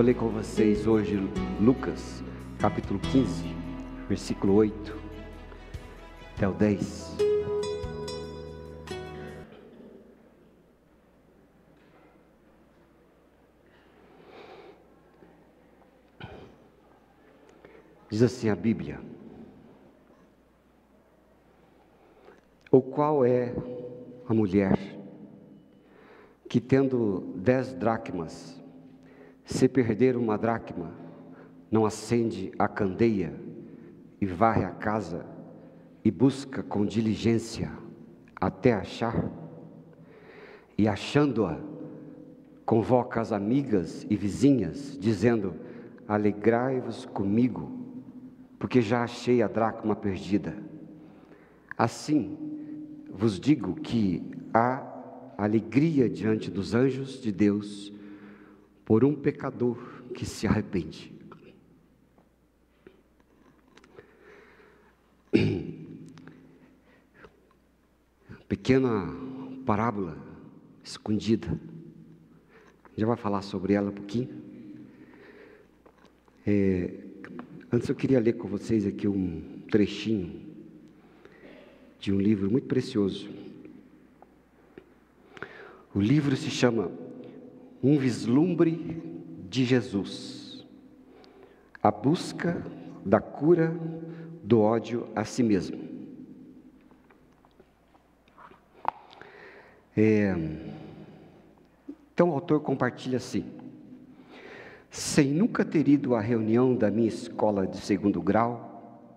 Vou ler com vocês hoje Lucas, capítulo 15, versículo 8 até o 10. Diz assim a Bíblia: ou qual é a mulher que, tendo 10 dracmas, se perder uma dracma, não acende a candeia e varre a casa e busca com diligência até achar? E achando-a, convoca as amigas e vizinhas, dizendo: alegrai-vos comigo, porque já achei a dracma perdida. Assim vos digo que há alegria diante dos anjos de Deus por um pecador que se arrepende. Pequena parábola escondida. Já vai falar sobre ela um pouquinho. Antes eu queria ler com vocês aqui um trechinho de um livro muito precioso. O livro se chama Um Vislumbre de Jesus, a busca da cura do ódio a si mesmo. Então o autor compartilha assim: sem nunca ter ido à reunião da minha escola de segundo grau,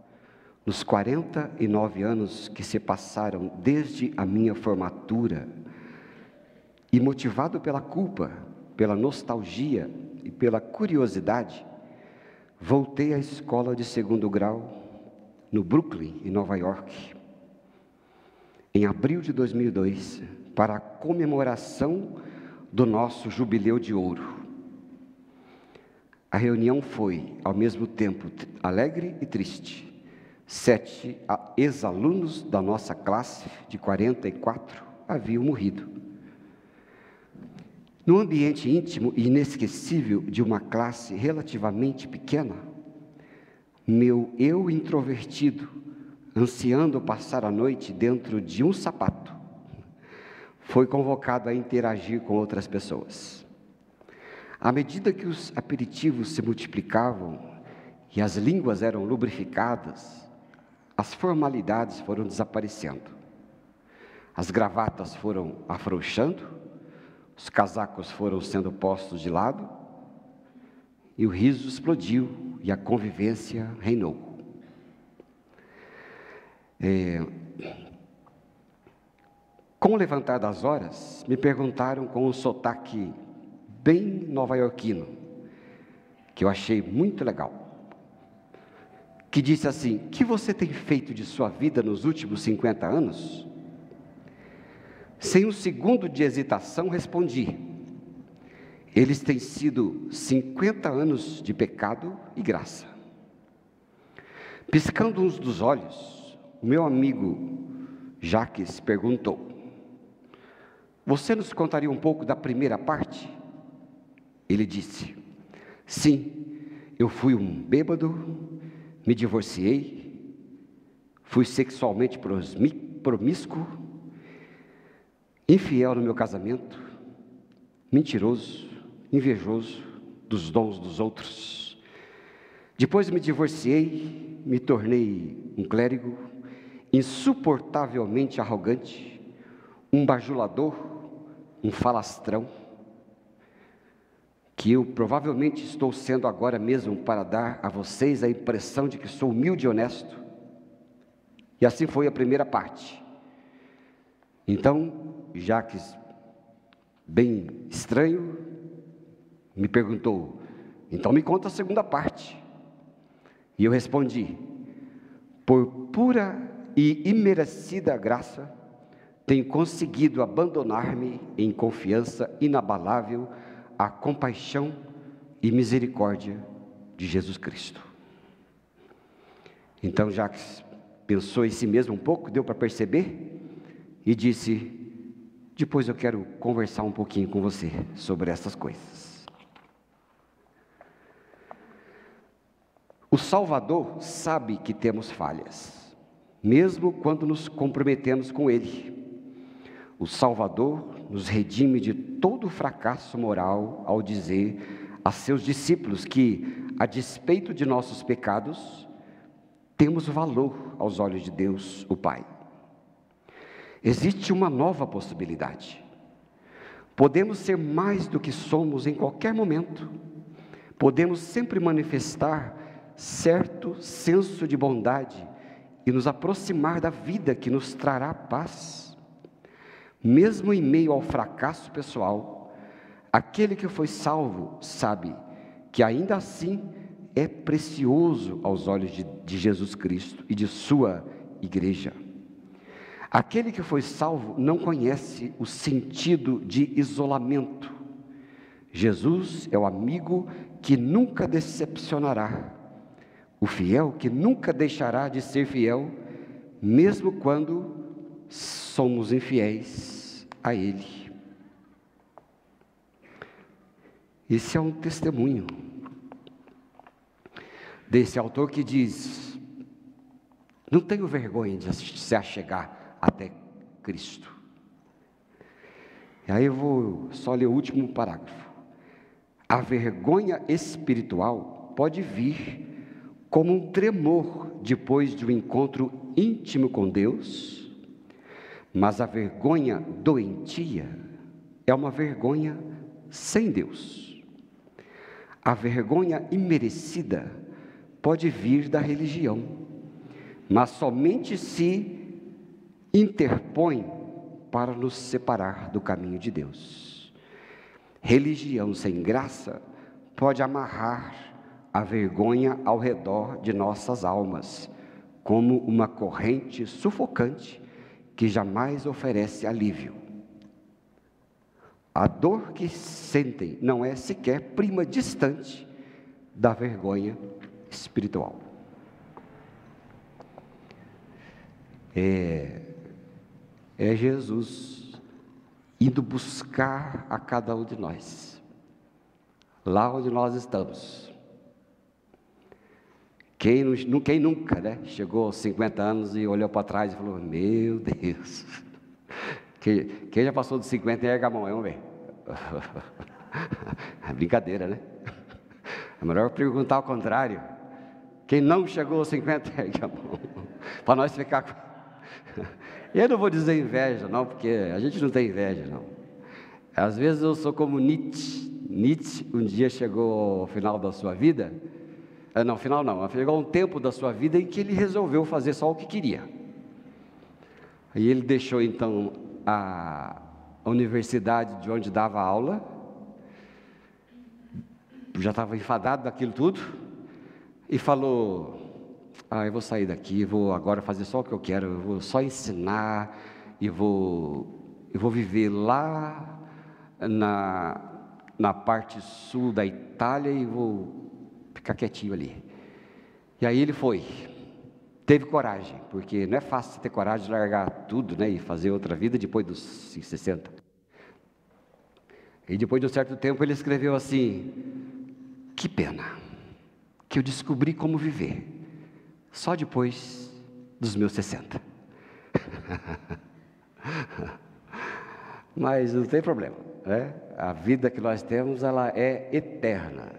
nos 49 anos que se passaram desde a minha formatura, e motivado pela culpa, pela nostalgia e pela curiosidade, voltei à escola de segundo grau no Brooklyn, em Nova York, em abril de 2002, para a comemoração do nosso jubileu de ouro. A reunião foi, ao mesmo tempo, alegre e triste. 7 ex-alunos da nossa classe, de 44, haviam morrido. No ambiente íntimo e inesquecível de uma classe relativamente pequena, meu eu introvertido, ansiando passar a noite dentro de um sapato, foi convocado a interagir com outras pessoas. À medida que os aperitivos se multiplicavam e as línguas eram lubrificadas, as formalidades foram desaparecendo. As gravatas foram afrouxando, os casacos foram sendo postos de lado, e o riso explodiu e a convivência reinou. Com o levantar das horas, me perguntaram com um sotaque bem nova-iorquino, que eu achei muito legal, que disse assim: o que você tem feito de sua vida nos últimos 50 anos? Sem um segundo de hesitação, respondi: eles têm sido 50 anos de pecado e graça. Piscando uns dos olhos, o meu amigo Jacques perguntou: você nos contaria um pouco da primeira parte? Ele disse: sim, eu fui um bêbado, me divorciei, fui sexualmente promíscuo, infiel no meu casamento, mentiroso, invejoso dos dons dos outros. Depois me divorciei, me tornei um clérigo insuportavelmente arrogante, um bajulador, um falastrão, que eu provavelmente estou sendo agora mesmo para dar a vocês a impressão de que sou humilde e honesto. E assim foi a primeira parte. Então, Jacques, bem estranho, me perguntou: então me conta a segunda parte. E eu respondi: por pura e imerecida graça, tenho conseguido abandonar-me em confiança inabalável à compaixão e misericórdia de Jesus Cristo. Então Jacques pensou em si mesmo um pouco, deu para perceber, e disse: depois eu quero conversar um pouquinho com você sobre essas coisas. O Salvador sabe que temos falhas, mesmo quando nos comprometemos com Ele. O Salvador nos redime de todo o fracasso moral ao dizer a seus discípulos que, a despeito de nossos pecados, temos valor aos olhos de Deus, o Pai. Existe uma nova possibilidade. Podemos ser mais do que somos em qualquer momento. Podemos sempre manifestar certo senso de bondade e nos aproximar da vida que nos trará paz. Mesmo em meio ao fracasso pessoal, aquele que foi salvo sabe que ainda assim é precioso aos olhos de Jesus Cristo e de sua igreja. Aquele que foi salvo não conhece o sentido de isolamento. Jesus é o amigo que nunca decepcionará, o fiel que nunca deixará de ser fiel, mesmo quando somos infiéis a Ele. Esse é um testemunho desse autor que diz: não tenho vergonha de se achegar até Cristo. E aí eu vou só ler o último parágrafo. A vergonha espiritual pode vir como um tremor depois de um encontro íntimo com Deus, mas a vergonha doentia é uma vergonha sem Deus. A vergonha imerecida pode vir da religião, mas somente se interpõe para nos separar do caminho de Deus. Religião sem graça pode amarrar a vergonha ao redor de nossas almas, como uma corrente sufocante que jamais oferece alívio. A dor que sentem não é sequer prima distante da vergonha espiritual. É Jesus indo buscar a cada um de nós, lá onde nós estamos. Quem nunca, né, chegou aos 50 anos e olhou para trás e falou: meu Deus, quem já passou dos 50 erga a mão, vamos ver. É brincadeira, né? É melhor perguntar ao contrário. Quem não chegou aos 50 erga a mão, para nós ficar com... Eu não vou dizer inveja, não, porque a gente não tem inveja, não. Às vezes eu sou como Nietzsche. Nietzsche um dia chegou ao final da sua vida, chegou um tempo da sua vida em que ele resolveu fazer só o que queria. Aí ele deixou então a universidade de onde dava aula, já estava enfadado daquilo tudo, e falou: eu vou sair daqui, vou agora fazer só o que eu quero, eu vou só ensinar, e vou viver lá na parte sul da Itália e vou ficar quietinho ali. E aí ele teve coragem, porque não é fácil ter coragem de largar tudo, né, e fazer outra vida depois dos 60. E depois de um certo tempo ele escreveu assim: que pena que eu descobri como viver só depois dos meus 60. Mas não tem problema, né? A vida que nós temos, ela é eterna.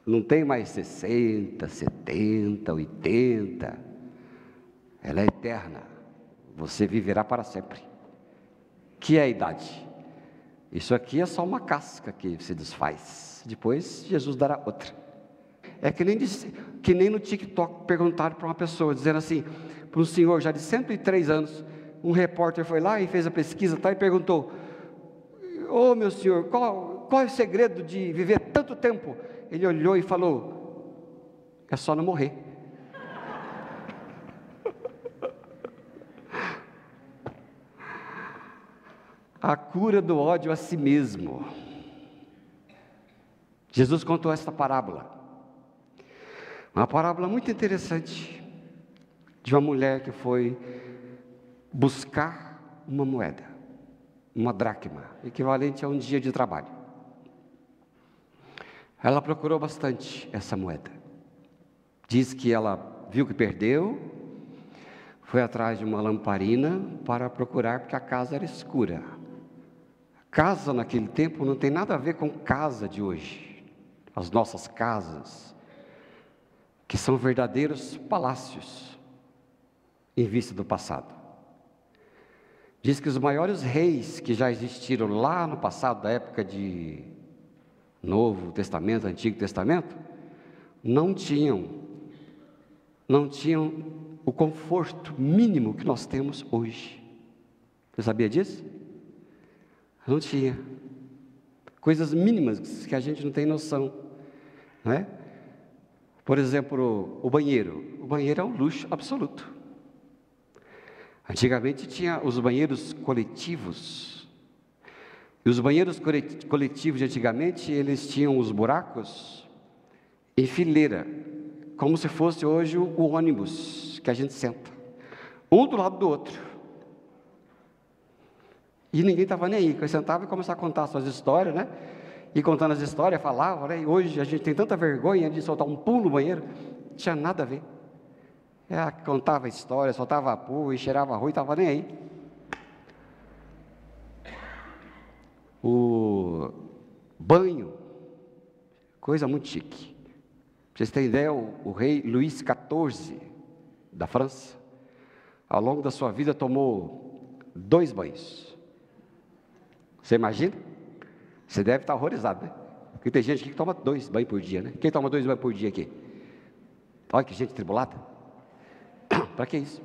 Não tem mais 60, 70, 80. Ela é eterna. Você viverá para sempre. Que é a idade? Isso aqui é só uma casca que se desfaz. Depois Jesus dará outra. É que nem no TikTok perguntaram para uma pessoa, dizendo assim, para um senhor já de 103 anos, um repórter foi lá e fez a pesquisa e perguntou: meu senhor, qual é o segredo de viver tanto tempo? Ele olhou e falou: é só não morrer. A cura do ódio a si mesmo. Jesus contou esta parábola. Uma parábola muito interessante, de uma mulher que foi buscar uma moeda, uma dracma, equivalente a um dia de trabalho. Ela procurou bastante essa moeda. Diz que ela viu que perdeu, foi atrás de uma lamparina para procurar, porque a casa era escura. Casa naquele tempo não tem nada a ver com casa de hoje. As nossas casas, que são verdadeiros palácios, em vista do passado. Diz que os maiores reis que já existiram lá no passado, da época de Novo Testamento, Antigo Testamento, não tinham o conforto mínimo que nós temos hoje. Você sabia disso? Não tinha. Coisas mínimas que a gente não tem noção, não é? Por exemplo, o banheiro. O banheiro é um luxo absoluto. Antigamente tinha os banheiros coletivos. E os banheiros coletivos de antigamente, eles tinham os buracos em fileira, como se fosse hoje o ônibus que a gente senta, um do lado do outro. E ninguém estava nem aí, eu sentava e começava a contar suas histórias, né? E contando as histórias, falava, né? E hoje a gente tem tanta vergonha de soltar um pulo no banheiro, não tinha nada a ver. Ela contava a história, soltava vapor e cheirava arroz, estava nem aí. O banho, coisa muito chique. Pra vocês terem ideia, o rei Luís XIV, da França, ao longo da sua vida tomou 2 banhos. Você imagina? Você deve estar horrorizado, né? Porque tem gente aqui que toma 2 banhos por dia, né? Quem toma 2 banhos por dia aqui? Olha que gente tribulada. Para que isso?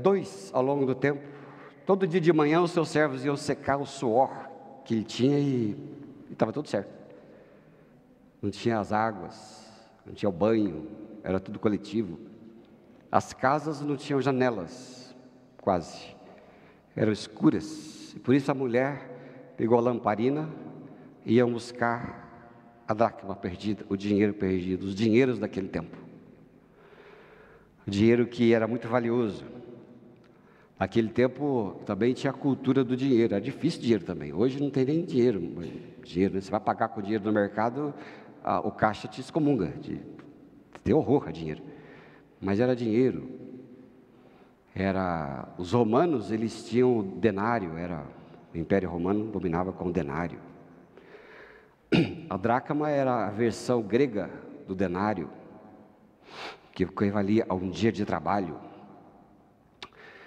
2 ao longo do tempo. Todo dia de manhã os seus servos iam secar o suor que ele tinha e estava tudo certo. Não tinha as águas, não tinha o banho, era tudo coletivo. As casas não tinham janelas, quase. Eram escuras. E por isso a mulher pegou a lamparina e ia buscar a dracma perdida, o dinheiro perdido, os dinheiros daquele tempo. O dinheiro que era muito valioso. Naquele tempo também tinha a cultura do dinheiro, era difícil dinheiro também. Hoje não tem nem dinheiro, né? Você vai pagar com dinheiro no mercado, o caixa te excomunga, tem horror a dinheiro. Mas era dinheiro. Os romanos, eles tinham o denário, o Império Romano dominava com o denário. A dracma era a versão grega do denário, que equivalia a um dia de trabalho.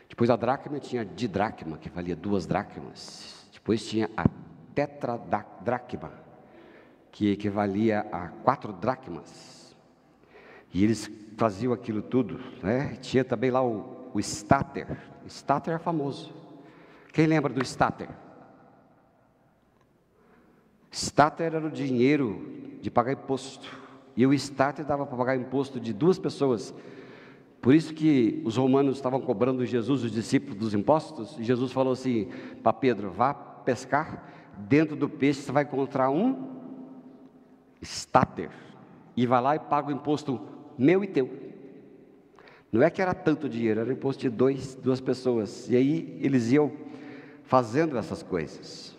Depois a dracma tinha a didracma, que valia 2 dracmas. Depois tinha a tetradracma, que equivalia a 4 dracmas. E eles faziam aquilo tudo, né? Tinha também lá o stater. O stater é famoso. Quem lembra do stater? Stater era o dinheiro de pagar imposto. E o stater dava para pagar imposto de 2 pessoas. Por isso que os romanos estavam cobrando Jesus, os discípulos, dos impostos. E Jesus falou assim para Pedro: vá pescar, dentro do peixe você vai encontrar um stater. E vai lá e paga o imposto meu e teu. Não é que era tanto dinheiro, era imposto de 2 pessoas. E aí eles iam fazendo essas coisas.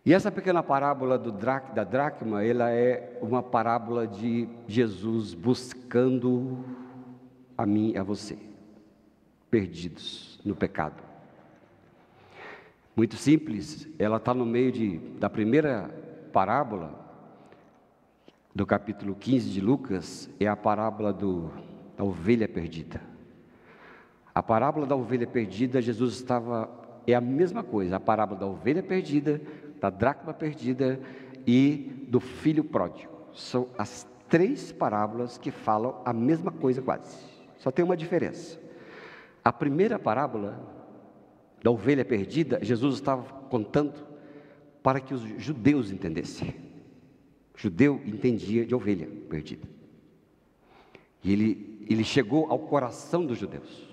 E essa pequena parábola da dracma, ela é uma parábola de Jesus buscando a mim e a você, perdidos no pecado. Muito simples, ela está no meio da primeira parábola, do capítulo 15 de Lucas, é a parábola da ovelha perdida. A parábola da ovelha perdida, é a mesma coisa, a parábola da ovelha perdida, da dracma perdida e do filho pródigo. São as 3 parábolas que falam a mesma coisa quase. Só tem uma diferença. A primeira parábola da ovelha perdida, Jesus estava contando para que os judeus entendessem. O judeu entendia de ovelha perdida. E ele chegou ao coração dos judeus.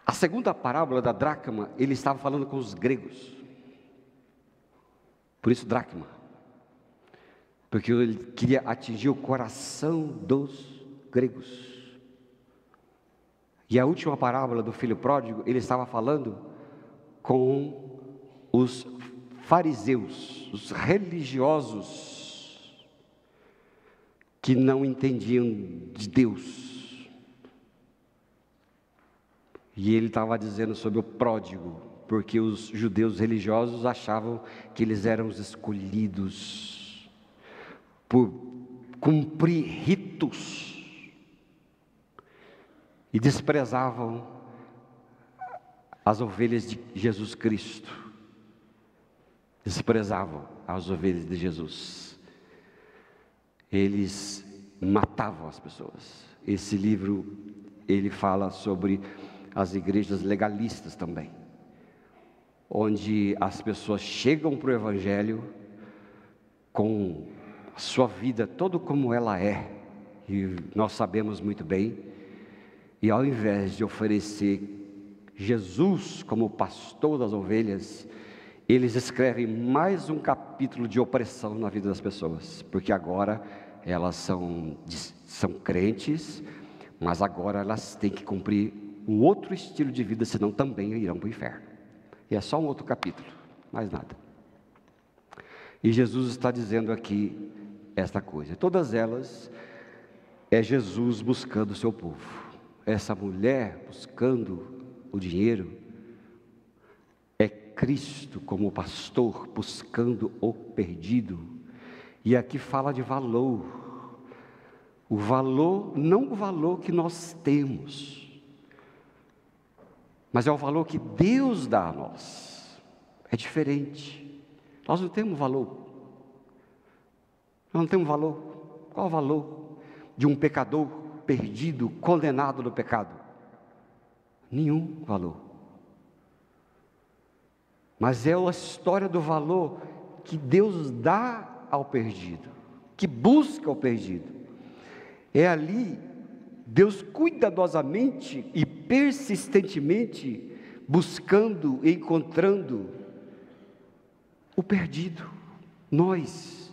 A segunda parábola da dracma, ele estava falando com os gregos. Por isso dracma. Porque ele queria atingir o coração dos gregos. E a última parábola do filho pródigo, ele estava falando com os fariseus, os religiosos que não entendiam de Deus. E ele estava dizendo sobre o pródigo, porque os judeus religiosos achavam que eles eram os escolhidos por cumprir ritos e desprezavam as ovelhas de Jesus Cristo. Desprezavam as ovelhas de Jesus. Eles matavam as pessoas. Esse livro, ele fala sobre as igrejas legalistas também, onde as pessoas chegam para o Evangelho com a sua vida toda como ela é, e nós sabemos muito bem, e ao invés de oferecer Jesus como pastor das ovelhas, eles escrevem mais um capítulo de opressão na vida das pessoas, porque agora elas são crentes, mas agora elas têm que cumprir um outro estilo de vida, senão também irão para o inferno. E é só um outro capítulo, mais nada. E Jesus está dizendo aqui esta coisa, todas elas é Jesus buscando o seu povo. Essa mulher buscando o dinheiro é Cristo como pastor buscando o perdido. E aqui fala de valor. O valor, não o valor que nós temos, mas é o valor que Deus dá a nós. É diferente. Nós não temos valor. Nós não temos valor. Qual o valor de um pecador perdido, condenado no pecado? Nenhum valor. Mas é a história do valor que Deus dá ao perdido, que busca o perdido. É ali, Deus cuidadosamente e persistentemente buscando e encontrando o perdido. Nós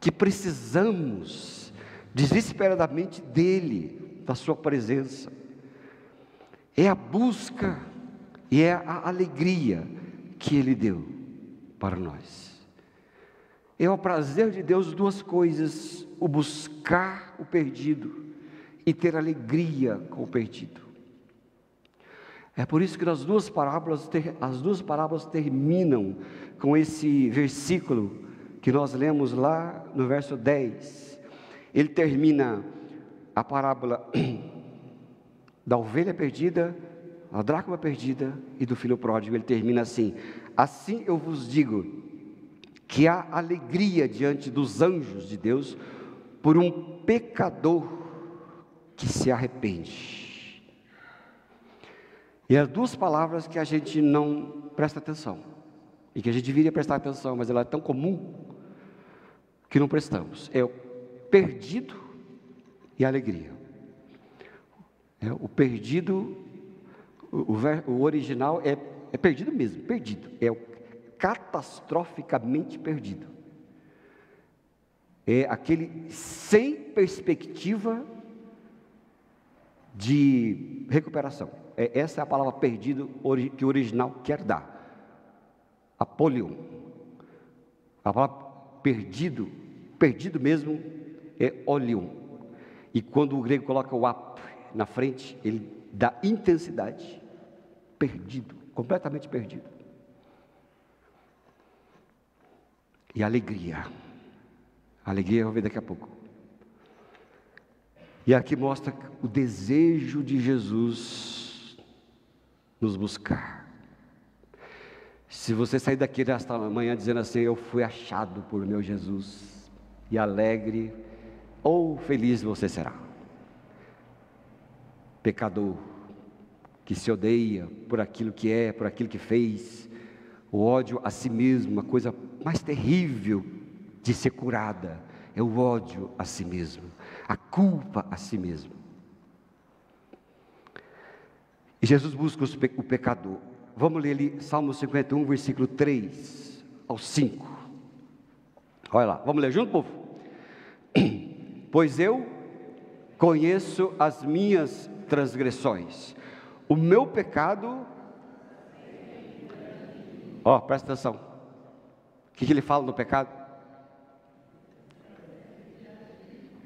que precisamos desesperadamente dele, da sua presença. É a busca e é a alegria que ele deu para nós. É o prazer de Deus, duas coisas: o buscar o perdido e ter alegria com o perdido. É por isso que as duas parábolas terminam com esse versículo que nós lemos lá no verso 10. Ele termina a parábola da ovelha perdida, a dracma perdida e do filho pródigo. Ele termina assim: assim eu vos digo que há alegria diante dos anjos de Deus por um pecador que se arrepende. E as duas palavras que a gente não presta atenção, e que a gente deveria prestar atenção, mas ela é tão comum que não prestamos: é o perdido e a alegria. O perdido, o original é perdido mesmo, perdido, é o catastroficamente perdido, é aquele sem perspectiva de recuperação. Essa é a palavra perdido que o original quer dar, apolion. A palavra perdido mesmo é olion, e quando o grego coloca o ap na frente, ele dá intensidade. Perdido, completamente perdido. E alegria. A alegria eu vou ver daqui a pouco. E aqui mostra o desejo de Jesus nos buscar. Se você sair daqui nesta manhã dizendo assim: eu fui achado por meu Jesus, e alegre ou feliz você será. Pecador que se odeia por aquilo que é, por aquilo que fez, o ódio a si mesmo, a coisa mais terrível de ser curada é o ódio a si mesmo, a culpa a si mesmo. E Jesus busca o pecador. Vamos ler ali Salmo 51, versículo 3 ao 5. Olha lá, vamos ler junto, povo? Pois eu conheço as minhas transgressões, o meu pecado. Presta atenção. O que ele fala no pecado?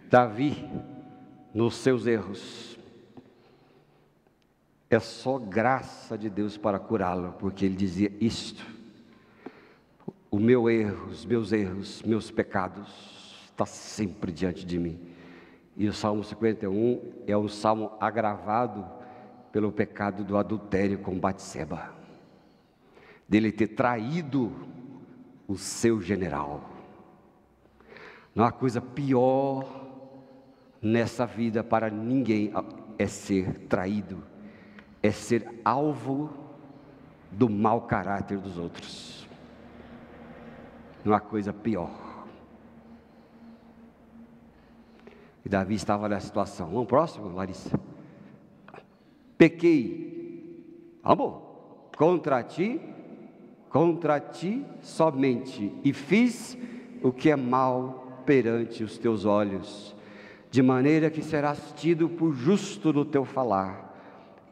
Davi, nos seus erros, é só graça de Deus para curá-lo, porque ele dizia isto: o meu erro, os meus erros, meus pecados, está sempre diante de mim. E o Salmo 51 é um salmo agravado pelo pecado do adultério com Batseba, dele ter traído o seu general. Não há coisa pior nessa vida para ninguém é ser traído, é ser alvo do mau caráter dos outros. Não há coisa pior. E Davi estava nessa situação. Vamos próximo, Larissa. Pequei, amor, contra ti somente, e fiz o que é mal perante os teus olhos, de maneira que serás tido por justo no teu falar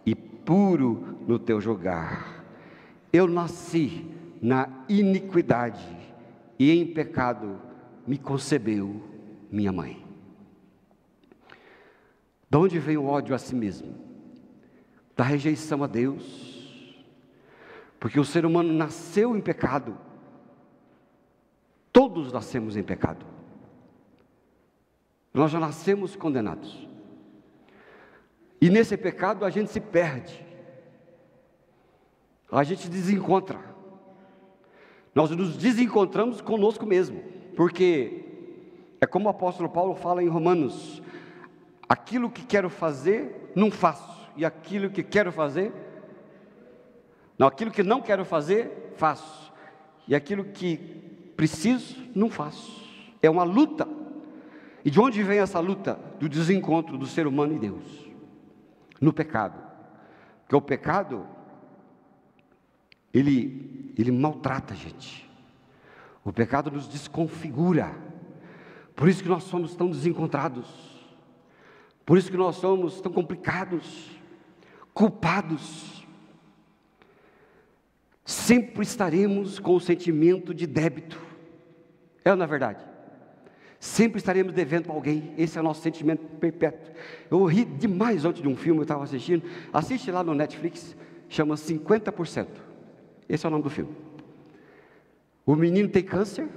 e puro no teu julgar. Eu nasci na iniquidade, e em pecado me concebeu minha mãe. De onde vem o ódio a si mesmo? Da rejeição a Deus, porque o ser humano nasceu em pecado. Todos nascemos em pecado. Nós já nascemos condenados. E nesse pecado a gente se perde. A gente desencontra. Nós nos desencontramos conosco mesmo. Porque é como o apóstolo Paulo fala em Romanos: aquilo que quero fazer, não faço. E aquilo que quero fazer, não, aquilo que não quero fazer, faço. E aquilo que preciso, não faço. É uma luta. E de onde vem essa luta? Do desencontro do ser humano e Deus, no pecado. Porque o pecado, ele maltrata a gente. O pecado nos desconfigura. Por isso que nós somos tão desencontrados. Por isso que nós somos tão complicados, culpados. Sempre estaremos com o sentimento de débito. É ou não é verdade? Sempre estaremos devendo para alguém. Esse é o nosso sentimento perpétuo. Eu ri demais ontem de um filme que eu estava assistindo. Assiste lá no Netflix, chama 50%. Esse é o nome do filme. O menino tem câncer,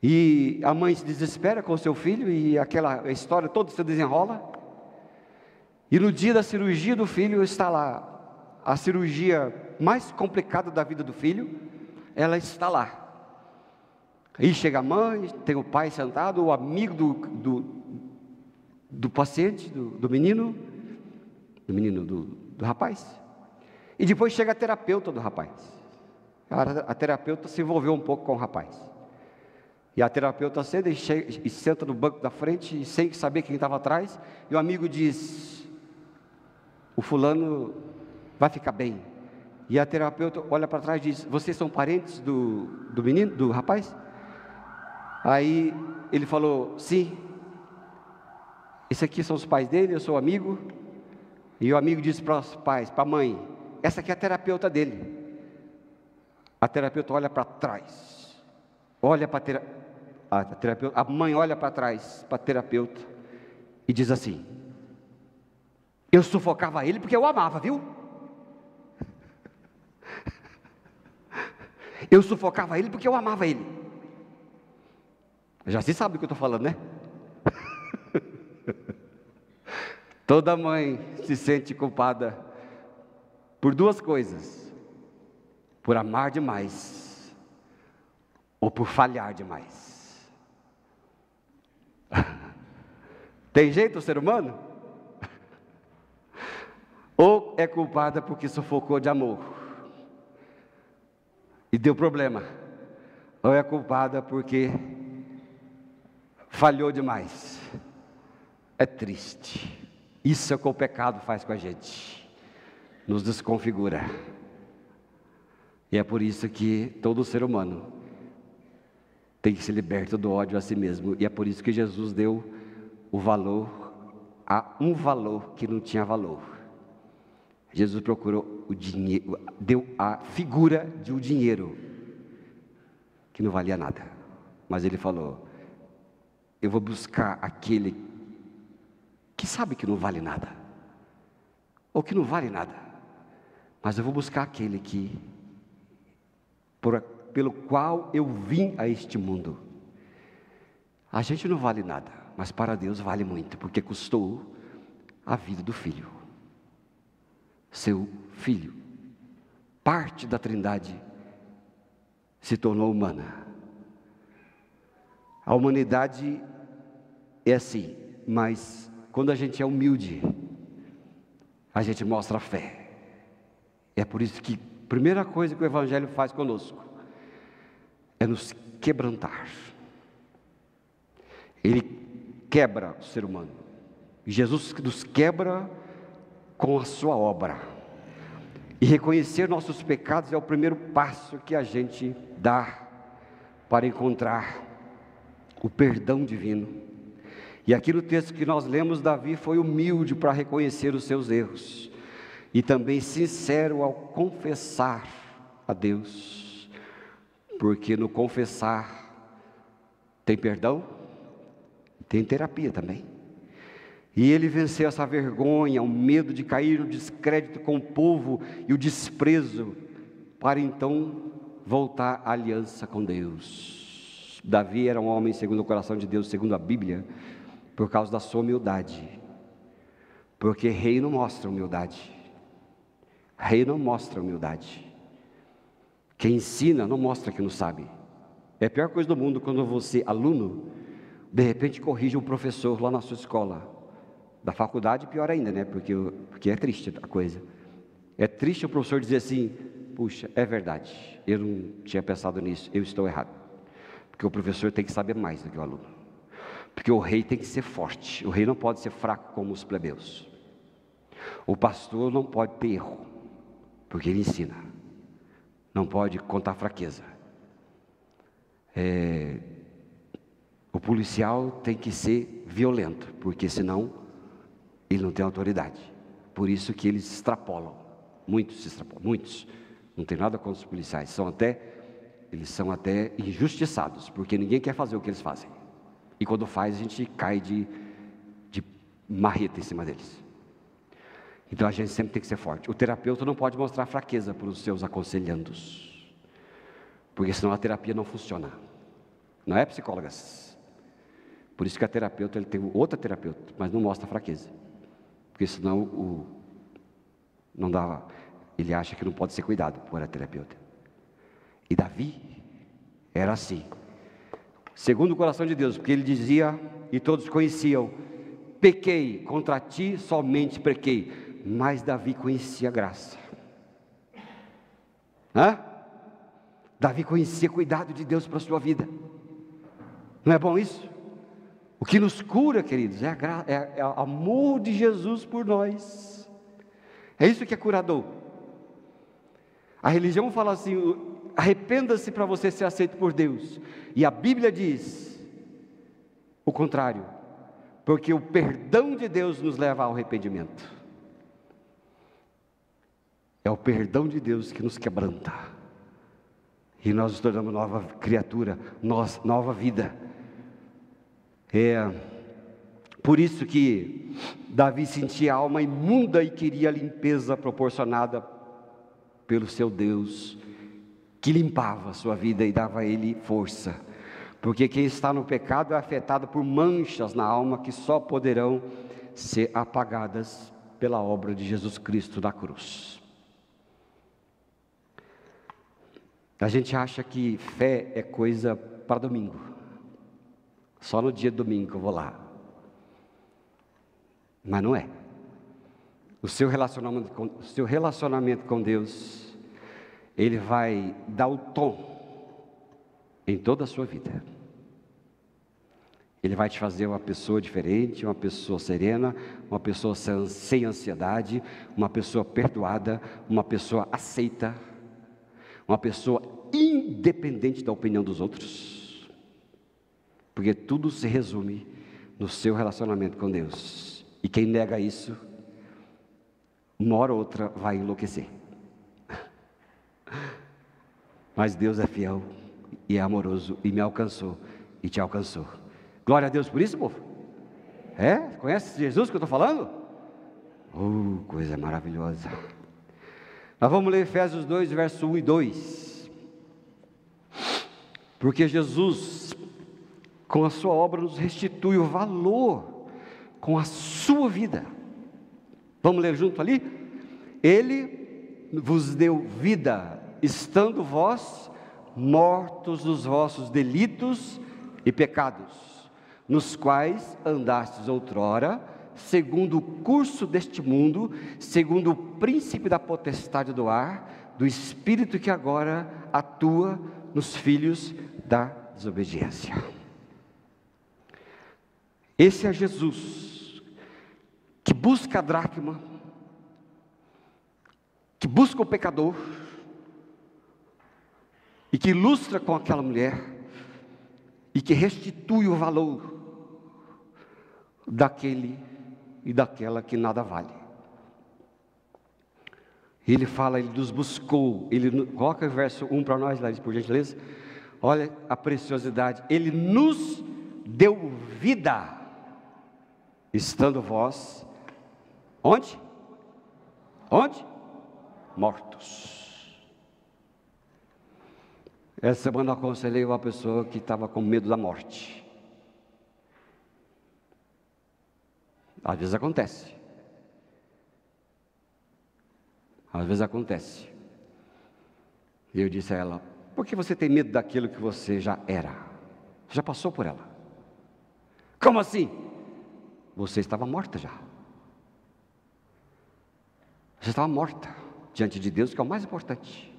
e a mãe se desespera com o seu filho, e aquela história toda se desenrola. E no dia da cirurgia do filho está lá, a cirurgia mais complicada da vida do filho, ela está lá. Aí chega a mãe, tem o pai sentado, o amigo do paciente, do menino, do rapaz. E depois chega a terapeuta do rapaz. A terapeuta se envolveu um pouco com o rapaz. E a terapeuta senta e senta no banco da frente, sem saber quem estava atrás. E o amigo diz: o fulano vai ficar bem. E a terapeuta olha para trás e diz: vocês são parentes do menino, do rapaz? Aí ele falou: sim. Esse aqui são os pais dele, eu sou amigo. E o amigo disse para os pais, para a mãe: essa aqui é a terapeuta dele. A terapeuta olha para trás, olha para a mãe olha para trás para a terapeuta e diz assim: eu sufocava ele porque eu amava, viu? Eu sufocava ele porque eu amava ele. Já se sabe do que eu estou falando, né? Toda mãe se sente culpada por duas coisas: por amar demais ou por falhar demais. Tem jeito o ser humano? Ou é culpada porque sufocou de amor e deu problema, ou é culpada porque falhou demais. É triste. Isso é o que o pecado faz com a gente, nos desconfigura. E é por isso que todo ser humano tem que ser liberto do ódio a si mesmo. E é por isso que Jesus deu o valor a um valor que não tinha valor. Jesus procurou o dinheiro, deu a figura de um dinheiro que não valia nada. Mas ele falou: eu vou buscar aquele que sabe que não vale nada, ou que não vale nada, mas eu vou buscar aquele pelo qual eu vim a este mundo. A gente não vale nada, mas para Deus vale muito, porque custou a vida do Filho. Seu Filho, parte da Trindade, se tornou humana. A humanidade é assim, mas quando a gente é humilde, a gente mostra a fé. É por isso que a primeira coisa que o Evangelho faz conosco é nos quebrantar. Ele quebra o ser humano. E Jesus nos quebra com a sua obra. E reconhecer nossos pecados é o primeiro passo que a gente dá para encontrar o perdão divino. E aqui no texto que nós lemos, Davi foi humilde para reconhecer os seus erros. E também sincero ao confessar a Deus. Porque no confessar tem perdão, tem terapia também. E ele venceu essa vergonha, o medo de cair no descrédito com o povo e o desprezo, para então voltar à aliança com Deus. Davi era um homem segundo o coração de Deus, segundo a Bíblia, por causa da sua humildade. Porque rei não mostra humildade. Rei não mostra humildade. Quem ensina não mostra que não sabe. É a pior coisa do mundo quando você, aluno, de repente corrige um professor lá na sua escola. Da faculdade, pior ainda, né? Porque é triste a coisa. É triste o professor dizer assim: puxa, é verdade, eu não tinha pensado nisso, eu estou errado. Porque o professor tem que saber mais do que o aluno. Porque o rei tem que ser forte, o rei não pode ser fraco como os plebeus. O pastor não pode ter erro, porque ele ensina. Não pode contar fraqueza. O policial tem que ser violento, porque senão ele não tem autoridade. Por isso que eles extrapolam. Muitos se extrapolam. Muitos. Não tem nada contra os policiais. Eles são até injustiçados, porque ninguém quer fazer o que eles fazem. E quando faz, a gente cai de marreta em cima deles. Então a gente sempre tem que ser forte. O terapeuta não pode mostrar fraqueza para os seus aconselhandos, porque senão a terapia não funciona. Não é psicólogas. Por isso que a terapeuta, ele tem outra terapeuta, mas não mostra fraqueza. Porque senão não dá, ele acha que não pode ser cuidado por a terapeuta. E Davi era assim, segundo o coração de Deus, porque ele dizia, e todos conheciam: pequei, contra ti somente pequei. Mas Davi conhecia a graça. Davi conhecia o cuidado de Deus para a sua vida. Não é bom isso? O que nos cura, queridos, é o amor de Jesus por nós. É isso que é curador. A religião fala assim: arrependa-se para você ser aceito por Deus. E a Bíblia diz o contrário, porque o perdão de Deus nos leva ao arrependimento. É o perdão de Deus que nos quebranta, e nós nos tornamos nova criatura, nova vida. Por isso que Davi sentia a alma imunda e queria a limpeza proporcionada pelo seu Deus, que limpava a sua vida e dava a ele força. Porque quem está no pecado é afetado por manchas na alma que só poderão ser apagadas pela obra de Jesus Cristo na cruz. A gente acha que fé é coisa para domingo. Só no dia de domingo que eu vou lá. Mas não é. O seu relacionamento com Deus, ele vai dar o tom em toda a sua vida. Ele vai te fazer uma pessoa diferente, uma pessoa serena, uma pessoa sem ansiedade, uma pessoa perdoada, uma pessoa aceita, uma pessoa independente da opinião dos outros. Porque tudo se resume no seu relacionamento com Deus. E quem nega isso, uma hora ou outra vai enlouquecer. Mas Deus é fiel e é amoroso, e me alcançou e te alcançou. Glória a Deus por isso, povo. Conhece Jesus que eu estou falando? Coisa maravilhosa. Nós vamos ler Efésios 2, verso 1 e 2. Porque Jesus, com a sua obra, nos restitui o valor com a sua vida. Vamos ler junto ali? Ele vos deu vida, estando vós mortos nos vossos delitos e pecados, nos quais andastes outrora, segundo o curso deste mundo, segundo o príncipe da potestade do ar, do espírito que agora atua nos filhos da desobediência. Esse é Jesus, que busca a dracma, que busca o pecador, e que ilustra com aquela mulher, e que restitui o valor daquele e daquela que nada vale. Ele fala, ele nos buscou, coloca o verso 1 para nós, Larissa, por gentileza. Olha a preciosidade, ele nos deu vida, estando vós, onde? Mortos. Essa semana eu aconselhei uma pessoa que estava com medo da morte. Às vezes acontece. E eu disse a ela: por que você tem medo daquilo que você já era? Você já passou por ela. Como assim? Você estava morta já. Você estava morta diante de Deus, que é o mais importante.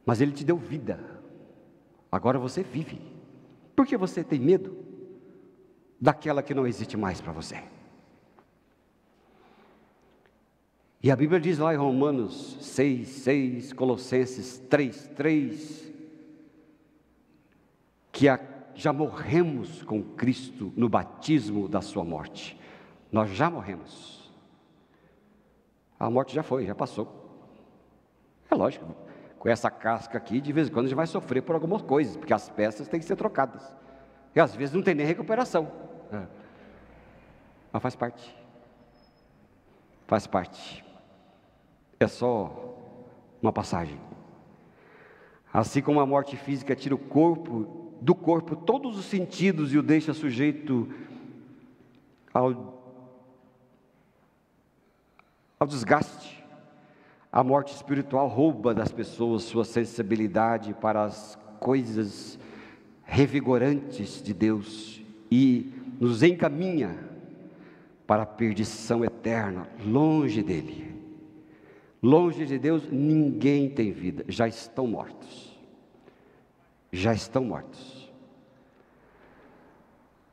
Mas Ele te deu vida. Agora você vive. Por que você tem medo daquela que não existe mais para você? E a Bíblia diz lá em Romanos 6, Colossenses 3, que já morremos com Cristo no batismo da sua morte. Nós já morremos. A morte já foi, já passou. É lógico, com essa casca aqui, de vez em quando a gente vai sofrer por algumas coisas, porque as peças têm que ser trocadas. E às vezes não tem nem recuperação. Mas faz parte. É só uma passagem. Assim como a morte física tira do corpo todos os sentidos e o deixa sujeito ao desgaste, a morte espiritual rouba das pessoas sua sensibilidade para as coisas revigorantes de Deus e nos encaminha para a perdição eterna, longe dele. Longe de Deus, ninguém tem vida, já estão mortos.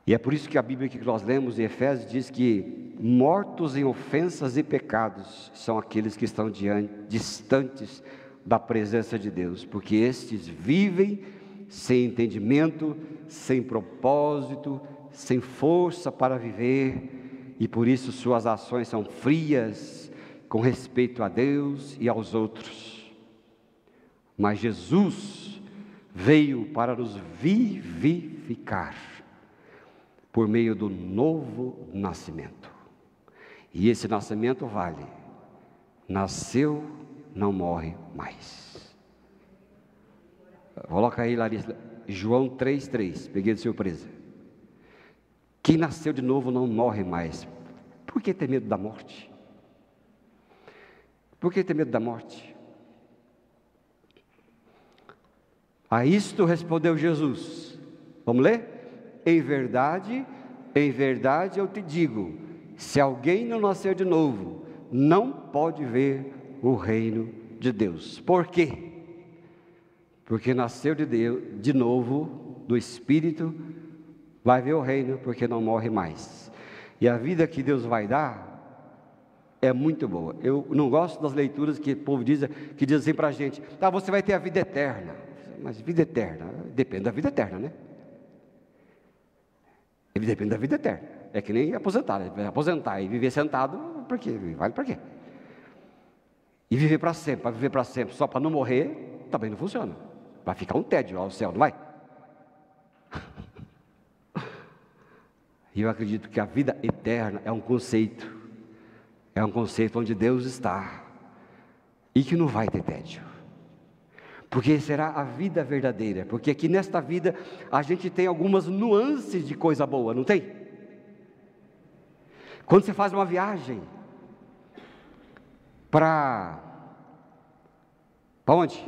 E é por isso que a Bíblia que nós lemos em Efésios diz que mortos em ofensas e pecados são aqueles que estão distantes da presença de Deus, porque estes vivem sem entendimento, sem propósito, sem força para viver, e por isso suas ações são frias com respeito a Deus e aos outros. Mas Jesus veio para nos vivificar por meio do novo nascimento. E esse nascimento vale: nasceu, não morre mais. Coloca aí, Larissa, João 3, peguei de surpresa. Quem nasceu de novo não morre mais. Por que ter medo da morte? A isto respondeu Jesus. Vamos ler? Em verdade eu te digo, se alguém não nascer de novo, não pode ver o reino de Deus. Por quê? Porque nasceu de Deus, de novo, do Espírito, vai ver o reino, porque não morre mais. E a vida que Deus vai dar é muito boa. Eu não gosto das leituras que o povo diz assim para a gente: você vai ter a vida eterna. Mas vida eterna, depende da vida eterna, né? Ele depende da vida eterna. É que nem aposentar, né? Aposentar e viver sentado, por quê? Vale para quê? E viver para sempre, só para não morrer, também não funciona. Vai ficar um tédio ao céu, não vai? E eu acredito que a vida eterna é um conceito onde Deus está, e que não vai ter tédio, porque será a vida verdadeira, porque aqui nesta vida a gente tem algumas nuances de coisa boa, não tem? Quando você faz uma viagem para onde?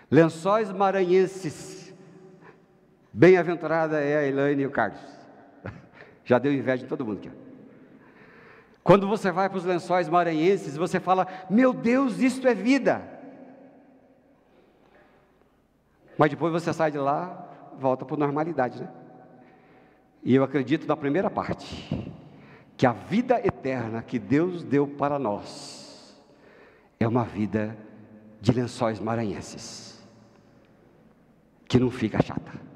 Lençóis Maranhenses. Bem-aventurada é a Elaine e o Carlos. Já deu inveja em todo mundo aqui. Quando você vai para os Lençóis Maranhenses, você fala: meu Deus, isto é vida. Mas depois você sai de lá, volta para a normalidade, né? E eu acredito na primeira parte, que a vida eterna que Deus deu para nós é uma vida de Lençóis Maranhenses, que não fica chata,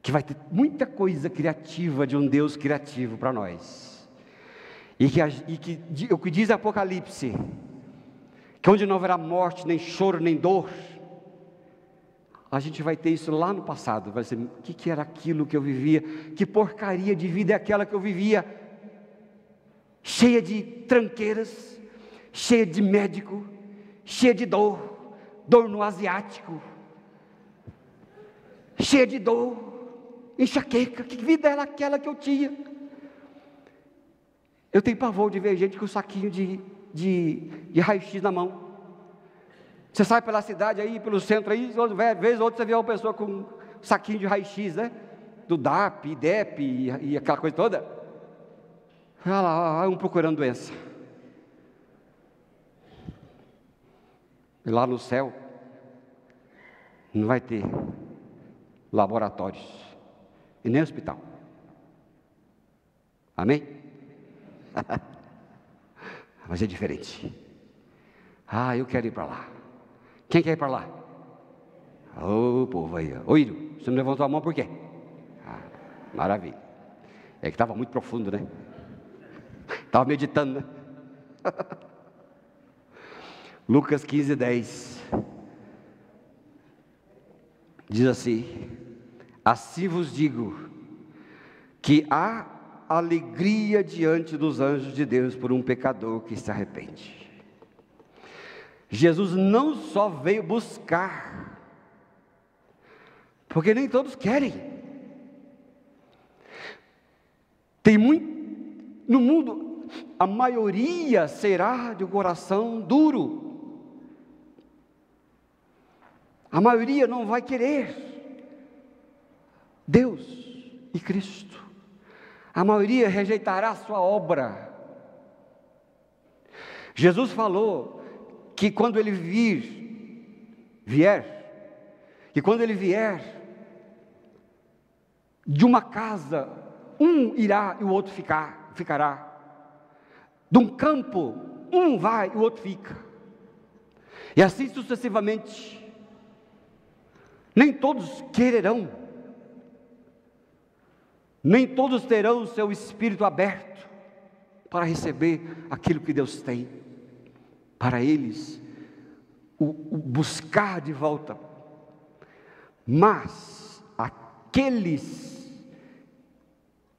que vai ter muita coisa criativa de um Deus criativo para nós, o que diz Apocalipse, que onde não haverá morte, nem choro, nem dor, a gente vai ter isso lá no passado. Vai ser: o que era aquilo que eu vivia? Que porcaria de vida é aquela que eu vivia? Cheia de tranqueiras, cheia de médico, cheia de dor no asiático, cheia de dor, enxaqueca. Que vida era aquela que eu tinha? Eu tenho pavor de ver gente com um saquinho de raio-x na mão. Você sai pela cidade aí, pelo centro aí, às vezes outra você vê uma pessoa com um saquinho de raio-x, né? Do DAP, IDEP e aquela coisa toda. Olha lá, um procurando doença. E lá no céu não vai ter laboratórios e nem hospital. Amém? Mas é diferente. Eu quero ir para lá. Quem quer ir para lá? Ô povo aí, ô Iro, você não levantou a mão por quê? Maravilha. É que estava muito profundo, né? Estava meditando, né? Lucas 15:10 diz assim: assim vos digo, que há alegria diante dos anjos de Deus por um pecador que se arrepende. Jesus não só veio buscar, porque nem todos querem. Tem muito no mundo, a maioria será de coração duro. A maioria não vai querer Deus e Cristo. A maioria rejeitará a sua obra. Jesus falou que quando ele que quando ele vier de uma casa, um irá e o outro ficará. De um campo, um vai e o outro fica. E assim sucessivamente. Nem todos quererão, nem todos terão o seu espírito aberto para receber aquilo que Deus tem para eles, o buscar de volta. Mas aqueles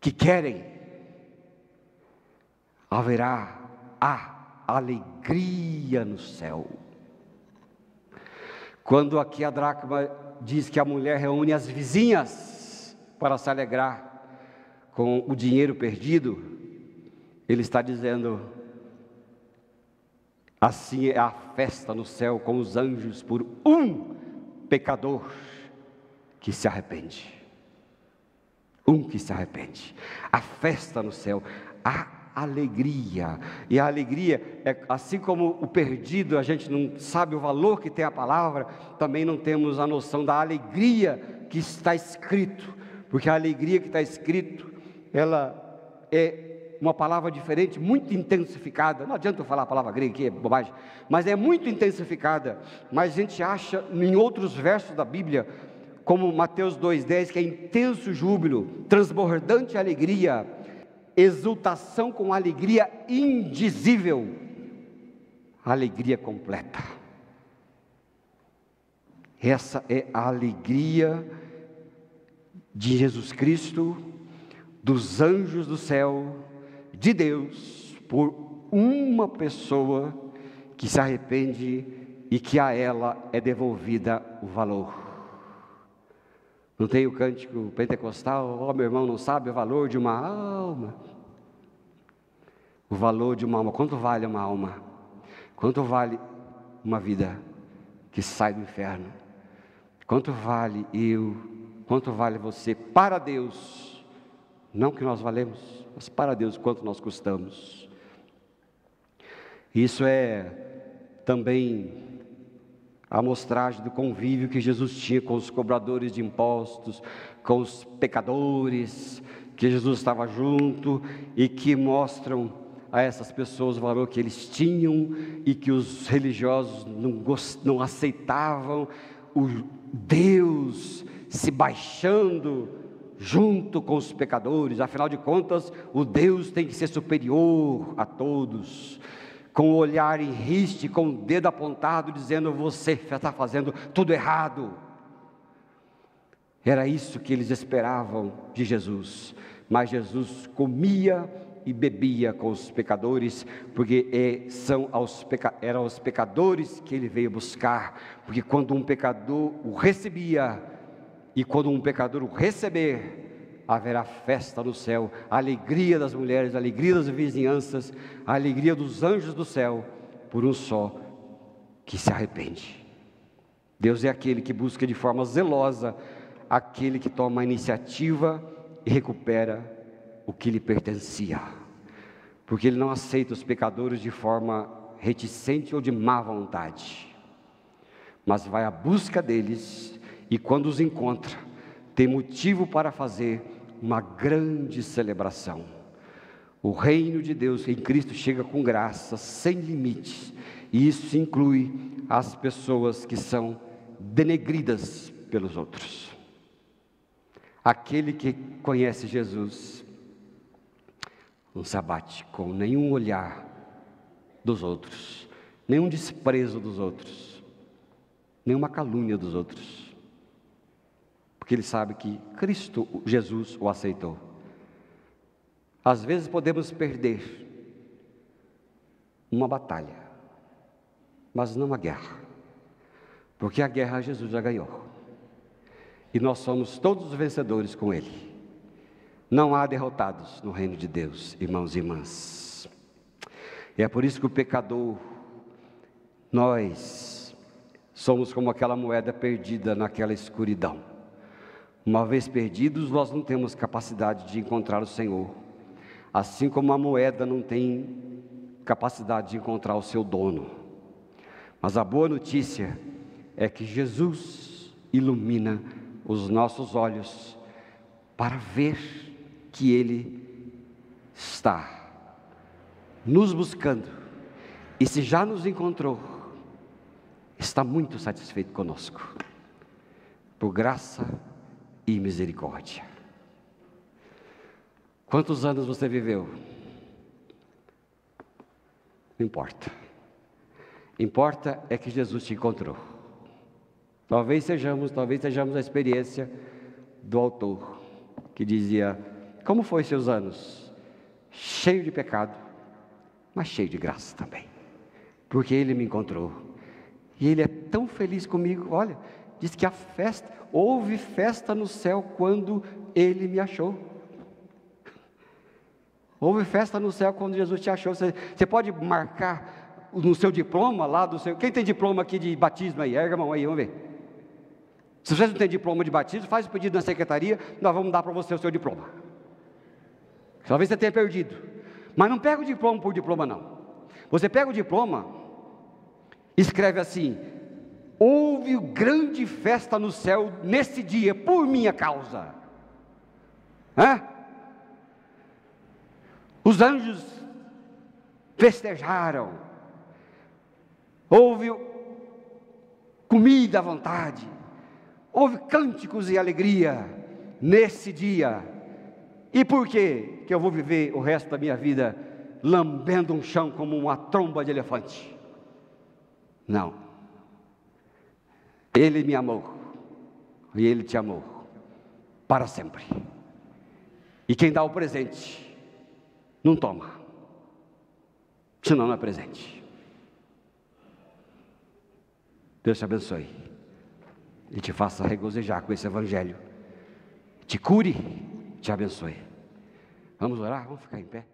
que querem, haverá a alegria no céu. Quando aqui a dracma diz que a mulher reúne as vizinhas para se alegrar com o dinheiro perdido, ele está dizendo: assim é a festa no céu com os anjos por um pecador que se arrepende. Um que se arrepende. A festa no céu, a alegria. E a alegria é assim como o perdido, a gente não sabe o valor que tem a palavra, também não temos a noção da alegria que está escrito, porque a alegria que está escrito, ela é uma palavra diferente, muito intensificada. Não adianta eu falar a palavra grega aqui, é bobagem, mas é muito intensificada. Mas a gente acha em outros versos da Bíblia, como Mateus 2,10, que é intenso júbilo, transbordante alegria, exultação com alegria indizível, alegria completa. Essa é a alegria de Jesus Cristo, dos anjos do céu, de Deus, por uma pessoa que se arrepende e que a ela é devolvida o valor. Não tem o cântico pentecostal: ó, meu irmão, não sabe o valor de uma alma? O valor de uma alma. Quanto vale uma alma? Quanto vale uma vida que sai do inferno? Quanto vale eu? Quanto vale você para Deus? Não que nós valemos, mas para Deus quanto nós custamos. Isso é também a amostragem do convívio que Jesus tinha com os cobradores de impostos, com os pecadores, que Jesus estava junto e que mostram a essas pessoas o valor que eles tinham e que os religiosos não aceitavam, o Deus se baixando junto com os pecadores. Afinal de contas, o Deus tem que ser superior a todos, com o olhar em riste, com o dedo apontado, dizendo: você está fazendo tudo errado. Era isso que eles esperavam de Jesus, mas Jesus comia e bebia com os pecadores, porque eram os pecadores que ele veio buscar, porque quando um pecador o recebia, e quando um pecador o receber, haverá festa no céu, a alegria das mulheres, a alegria das vizinhanças, a alegria dos anjos do céu, por um só que se arrepende. Deus é aquele que busca de forma zelosa, aquele que toma a iniciativa e recupera o que lhe pertencia, porque Ele não aceita os pecadores de forma reticente ou de má vontade, mas vai à busca deles, e quando os encontra, tem motivo para fazer uma grande celebração. O reino de Deus em Cristo chega com graça, sem limites, e isso inclui as pessoas que são denegridas pelos outros. Aquele que conhece Jesus não se abate com nenhum olhar dos outros, nenhum desprezo dos outros, nenhuma calúnia dos outros, porque ele sabe que Cristo, Jesus, o aceitou. Às vezes podemos perder uma batalha, mas não a guerra, porque a guerra Jesus já ganhou, e nós somos todos vencedores com Ele. Não há derrotados no reino de Deus, irmãos e irmãs. E é por isso que o pecador, nós somos como aquela moeda perdida naquela escuridão. Uma vez perdidos, nós não temos capacidade de encontrar o Senhor, assim como a moeda não tem capacidade de encontrar o seu dono. Mas a boa notícia é que Jesus ilumina os nossos olhos para ver que Ele está nos buscando, e se já nos encontrou, está muito satisfeito conosco, por graça e misericórdia. Quantos anos você viveu? Não importa. Importa é que Jesus te encontrou. Talvez sejamos a experiência do autor, que dizia: como foi seus anos? Cheio de pecado, mas cheio de graça também, porque Ele me encontrou, e Ele é tão feliz comigo. Olha, diz que houve festa no céu quando Ele me achou. Houve festa no céu quando Jesus te achou. Você pode marcar no seu diploma lá do seu... Quem tem diploma aqui de batismo aí? Erga a mão aí, vamos ver. Se você não tem diploma de batismo, faz o pedido na secretaria, nós vamos dar para você o seu diploma. Talvez você tenha perdido, mas não pega o diploma por diploma não. Você pega o diploma, escreve assim: houve grande festa no céu nesse dia, por minha causa. Os anjos festejaram, houve comida à vontade, houve cânticos e alegria nesse dia. E por que eu vou viver o resto da minha vida lambendo um chão como uma tromba de elefante? Não. Ele me amou, e Ele te amou para sempre. E quem dá o presente não toma, senão não é presente. Deus te abençoe e te faça regozijar com esse evangelho, te cure, te abençoe. Vamos orar? Vamos ficar em pé.